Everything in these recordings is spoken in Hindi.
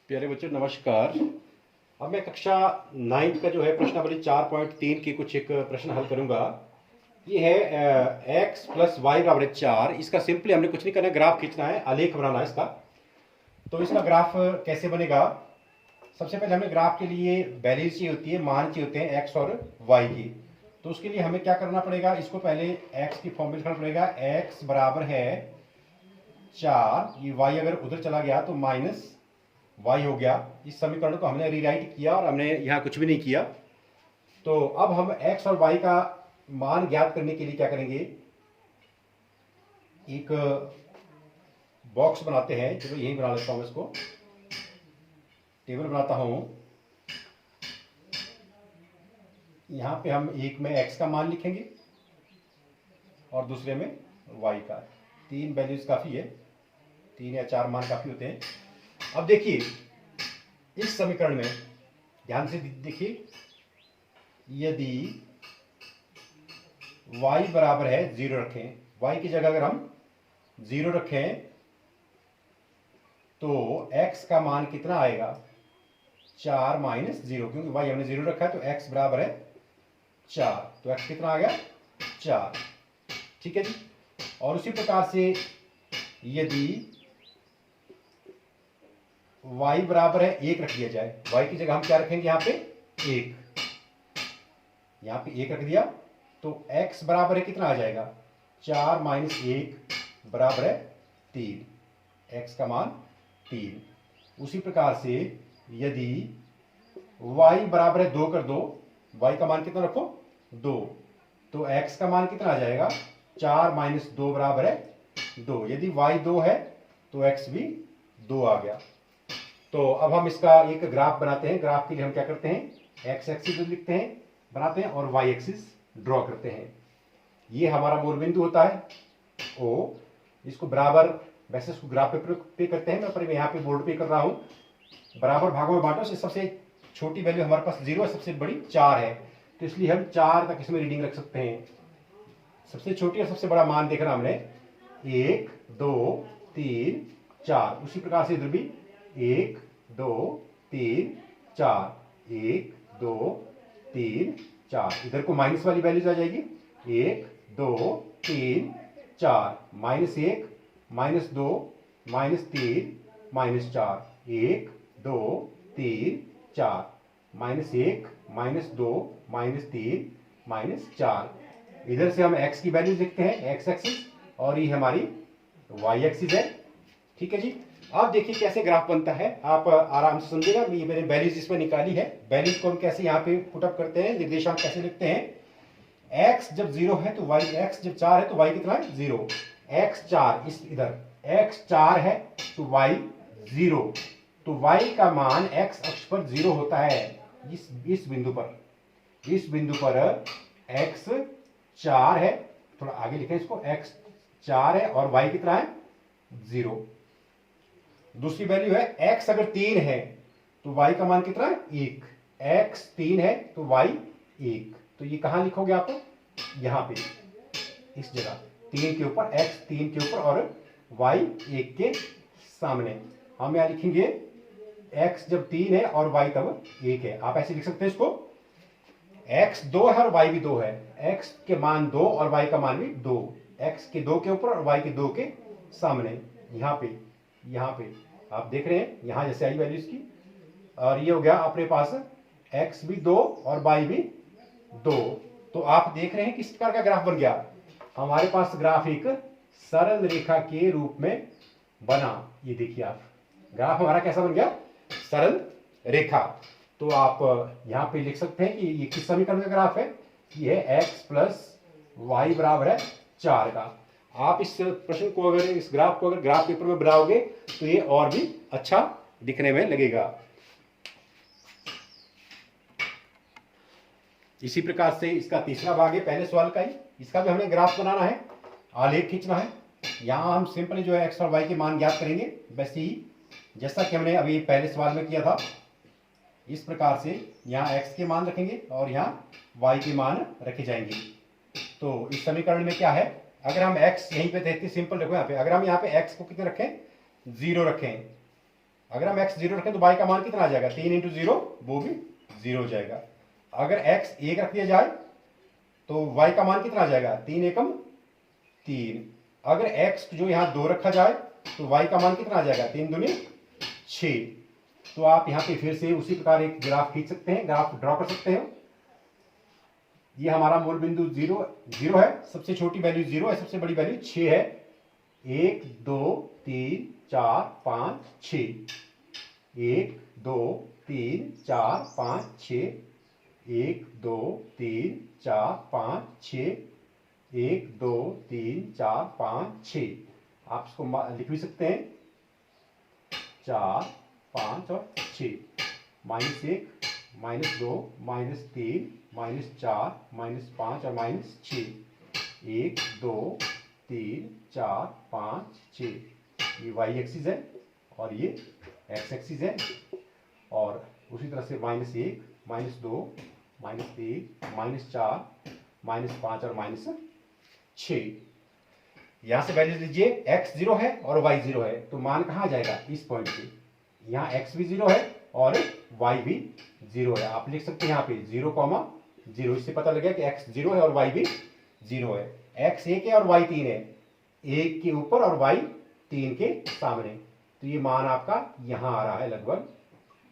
प्यारे बच्चों नमस्कार। अब मैं कक्षा 9th का जो है प्रश्नावली 4.3 की कुछ एक प्रश्न हल करूंगा। ये है x प्लस वाई बराबर 4। इसका सिंपली हमने कुछ नहीं करना है, ग्राफ खींचना है, आलेख बनाना है इसका। तो इसका ग्राफ कैसे बनेगा? सबसे पहले हमें ग्राफ के लिए वैल्यूज चाहिए होती है, मान चाहिए होते हैं x और y की। तो उसके लिए हमें क्या करना पड़ेगा? इसको पहले x की फॉर्म में लिखना पड़ेगा। x बराबर है 4, ये y अगर उधर चला गया तो माइनस y हो गया। इस समीकरण को हमने रीराइट किया और हमने यहाँ कुछ भी नहीं किया। तो अब हम x और y का मान ज्ञात करने के लिए क्या करेंगे? एक बॉक्स बनाते हैं। चलो यही बना लेता हूं, इसको टेबल बनाता हूं। यहां पे हम एक में x का मान लिखेंगे और दूसरे में y का। 3 वैल्यूज काफी है, 3 या 4 मान काफी होते हैं। अब देखिए इस समीकरण में ध्यान से देखिए, यदि y बराबर है 0 रखें, y की जगह अगर हम 0 रखें तो x का मान कितना आएगा? 4 माइनस 0, क्योंकि y हमने 0 रखा है तो x बराबर है 4। तो x कितना आ गया? 4। ठीक है जी। और उसी प्रकार से यदि y बराबर है 1 रख दिया जाए, y की जगह हम क्या रखेंगे? यहाँ पे 1, यहाँ पे 1 रख दिया तो x बराबर है कितना आ जाएगा? 4 माइनस 1 बराबर है 3, x का मान 3। उसी प्रकार से यदि y बराबर है 2 कर दो, y का मान कितना रखो? 2, तो x का मान कितना आ जाएगा? 4 माइनस 2 बराबर है 2। यदि y 2 है तो x भी 2 आ गया। तो अब हम इसका एक ग्राफ बनाते हैं। ग्राफ के लिए हम क्या करते हैं? x एक्सिस लिखते हैं, बनाते हैं, और y एक्सिस ड्रॉ करते हैं। ये हमारा मूल बिंदु होता है O। इसको बराबर, वैसे इसको ग्राफ पेपर पे करते हैं, मैं पर यहाँ पे बोर्ड पे कर रहा हूँ। बराबर भागों में बांटो। सबसे छोटी वैल्यू हमारे पास 0 है, सबसे बड़ी 4 है, तो इसलिए हम 4 तक इसमें रीडिंग रख सकते हैं। सबसे छोटी और सबसे बड़ा मान देखना हमने, 1 2 3 4। उसी प्रकार से इधर भी 1 2 3 4, 1 2 3 4। इधर को माइनस वाली वैल्यूज आ जाएगी, 1 2 3 4, minus 1 minus 2 minus 3 minus 4, 1 2 3 4, minus 1 minus 2 minus 3 minus 4। इधर से हम x की वैल्यूज लिखते हैं, x एक्सिस, और ये हमारी y एक्सिस है। ठीक है जी। अब देखिए कैसे ग्राफ बनता है, आप आराम से समझिएगा। ये मैंने वैल्यूज इसमें निकाली है। वैल्यूज को हम कैसे यहाँ पे पुटअप करते हैं, निर्देशांक कैसे लिखते हैं? x जब 0 है तो y, x जब 4 है तो y कितना है? 0। x 4, इस इधर x 4 है तो y 0, तो y का मान x अक्ष पर 0 होता है। इस बिंदु पर, इस बिंदु पर x 4 है, थोड़ा आगे लिखें इसको, x 4 है और y कितना है? 0। दूसरी वैल्यू है x अगर 3 है तो y का मान कितना है? 1। x 3 है तो y 1। तो ये कहां लिखोगे आप? यहां पे, इस जगह 3 के ऊपर, x 3 के ऊपर और y 1 के सामने। हम यहां लिखेंगे x जब 3 है और y तब 1 है। आप ऐसे लिख सकते हैं इसको, x 2 है और y भी 2 है, x के मान 2 और y का मान भी 2, x के 2 के ऊपर और y के 2 के सामने। यहाँ पे आप देख रहे हैं, यहाँ जैसे आई वैल्यूज की, और ये हो गया अपने पास x भी 2 और y भी 2। तो आप देख रहे हैं किस प्रकार का ग्राफ बन गया। हमारे पास ग्राफ एक सरल रेखा के रूप में बना। ये देखिए आप, ग्राफ हमारा कैसा बन गया? सरल रेखा। तो आप यहाँ पे लिख सकते हैं कि ये किस समीकरण का ग्राफ है? ये है x प्लस वाई बराबर है 4 का। आप इस प्रश्न को अगर, इस ग्राफ को अगर ग्राफ पेपर में बनाओगे तो ये और भी अच्छा दिखने में लगेगा। इसी प्रकार से इसका तीसरा भाग है पहले सवाल का ही। इसका भी हमें ग्राफ बनाना है, आलेख खींचना है। यहाँ हम सिंपली जो है x और y के मान ज्ञात करेंगे, वैसे ही जैसा कि हमने अभी पहले सवाल में किया था। इस प्रकार से यहाँ x के मान रखेंगे और यहाँ y के मान रखे जाएंगे। तो इस समीकरण में क्या है? अगर हम x यहीं पे देखते, सिंपल रखो यहाँ पे, अगर हम यहाँ पे x को कितने रखें? 0 रखें, अगर हम x 0 रखें तो y का मान कितना आ जाएगा, 3 इंटू 0 वो भी 0 हो जाएगा। अगर x 1 रख दिया जाए तो y का मान कितना आ जाएगा, 3 एकम 3। अगर x जो यहाँ 2 रखा जाए तो y का मान कितना आ जाएगा, 3 दूनी 6। तो आप यहाँ पे फिर से उसी प्रकार एक ग्राफ खींच सकते हैं, ग्राफ ड्रॉ कर सकते हैं। ये हमारा मूल बिंदु 0 है, सबसे छोटी वैल्यू 0 है, सबसे बड़ी वैल्यू 6 है। 1 2 3 4 5 6, 1 2 3 4 5 6, 1 2 3 4 5 6, 1 2 3 4 5 6। आप इसको लिख भी सकते हैं 4 5 और 6, -1 -2 -3 -4 -5 और -6, 1 2 3 4 5 6। ये y एक्सिस है और ये x एक्सिस है। और उसी तरह से -1 -2 -3 -4 -5 और -6। यहां से वैल्यू लीजिए, x 0 है और y 0 है, तो मान कहाँ आ जाएगा, इस पॉइंट पे। यहाँ x भी 0 है और y भी 0 है। आप लिख सकते हैं यहाँ पे 0, इससे पता लग गया कि x 0 है और y भी 0 है। x 1 है और y 3 है, 1 के ऊपर और y 3 के सामने। तो ये मान आपका यहाँ आ रहा है लगभग।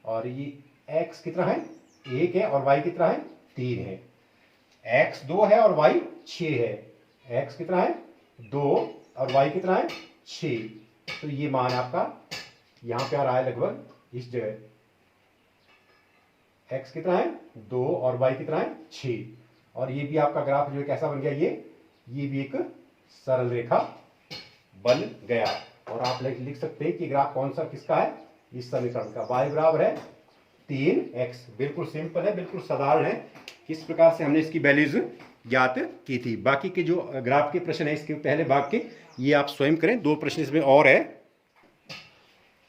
और ये x कितना है, 1 है और y कितना है, 3 है। x 2 है और y 6 है। x कितना है, 2 और y कितना है, 6। तो ये मान आपका यहाँ पे आ रहा है लगभग इस जगह। x कितना है, 2 और y कितना है, 6। और ये भी आपका ग्राफ जो है कैसा बन गया, ये भी एक सरल रेखा बन गया। और आप लिख सकते हैं कि ग्राफ कौन सा किसका है, इस समीकरण का। y बराबर है 3x। बिल्कुल सिंपल है, बिल्कुल साधारण है। इस प्रकार से हमने इसकी वैल्यूज ज्ञात की थी। बाकी के जो ग्राफ के प्रश्न है इसके पहले भाग के, ये आप स्वयं करें। 2 प्रश्न इसमें और है।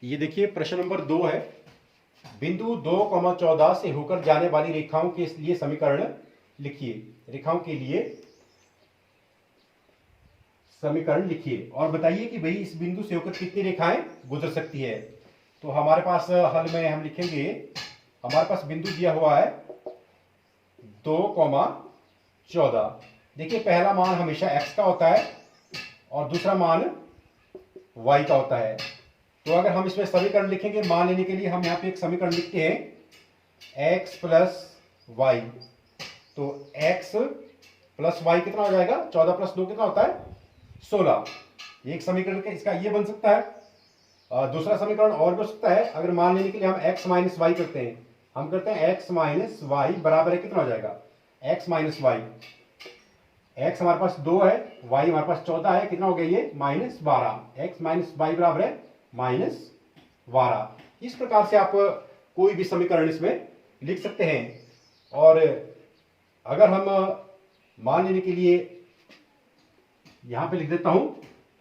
ये देखिए प्रश्न नंबर 2 है, बिंदु 2,14 से होकर जाने वाली रेखाओं के लिए समीकरण लिखिए। रेखाओं के लिए समीकरण लिखिए और बताइए कि भाई इस बिंदु से होकर कितनी रेखाएं गुजर सकती है। तो हमारे पास हल में हम लिखेंगे, हमारे पास बिंदु दिया हुआ है 2,14। देखिए पहला मान हमेशा x का होता है और दूसरा मान y का होता है। तो अगर हम इसमें समीकरण लिखेंगे, मान लेने के लिए हम यहाँ पे एक समीकरण लिखते हैं x प्लस वाई। तो x प्लस वाई कितना हो जाएगा, 14 प्लस 2 कितना होता है, 16। एक समीकरण का इसका ये बन सकता है। दूसरा समीकरण और भी हो सकता है। अगर मान लेने के लिए हम x माइनस वाई करते हैं, हम करते हैं x माइनस वाई बराबर है कितना हो जाएगा, x माइनस वाई। x हमारे पास 2 है, y हमारे पास 14 है, कितना हो गया ये, -12। x माइनस वाई बराबर है -12। इस प्रकार से आप कोई भी समीकरण इसमें लिख सकते हैं। और अगर हम मान लेने के लिए यहां पे लिख देता हूं,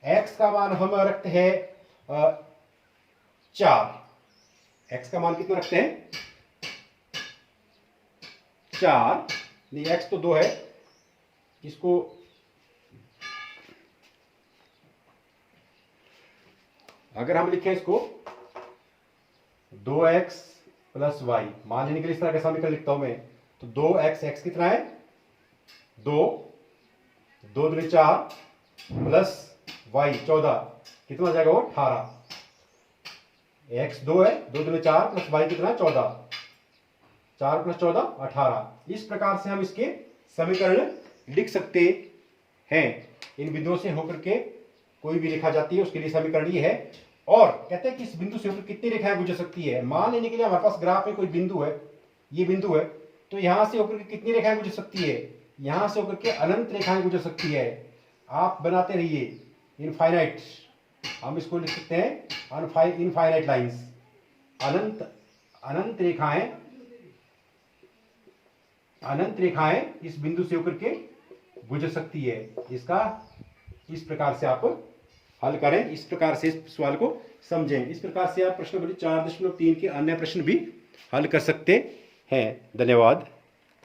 x का मान हम रखते हैं 4। x का मान कितना रखते हैं, 4। नहीं, x तो 2 है, इसको अगर हम लिखें इसको 2x प्लस वाई, मान लेने के लिए इस तरह का समीकरण लिखता हूं मैं। तो 2x, x कितना है, 2 2 दूनी 4 प्लस y 14, कितना हो जाएगा वो, 18। x 2 है, 2 दूनी 4 प्लस y कितना है, 14। 4 प्लस 14 18। इस प्रकार से हम इसके समीकरण लिख सकते हैं। इन बिंदुओं से होकर के कोई भी रेखा जाती है उसके लिए समीकरण ये है। और कहते हैं कि इस बिंदु से होकर कितनी रेखाएं गुजर सकती है। मान लेने के लिए हमारे पास ग्राफ में कोई बिंदु है, ये बिंदु है, तो यहां से होकर के कितनी रेखाएं गुजर सकती है, यहां से होकर के अनंत रेखाएं गुजर सकती है। आप बनाते रहिए इनफाइनाइट, हम इसको लिख सकते हैं इनफाइनाइट लाइंस। अनंत रेखाएं इस बिंदु से होकर के गुजर सकती है। इसका इस प्रकार से आप हल करें, इस प्रकार से इस सवाल को समझें। इस प्रकार से आप प्रश्न नंबर 4.3 के अन्य प्रश्न भी हल कर सकते हैं। धन्यवाद।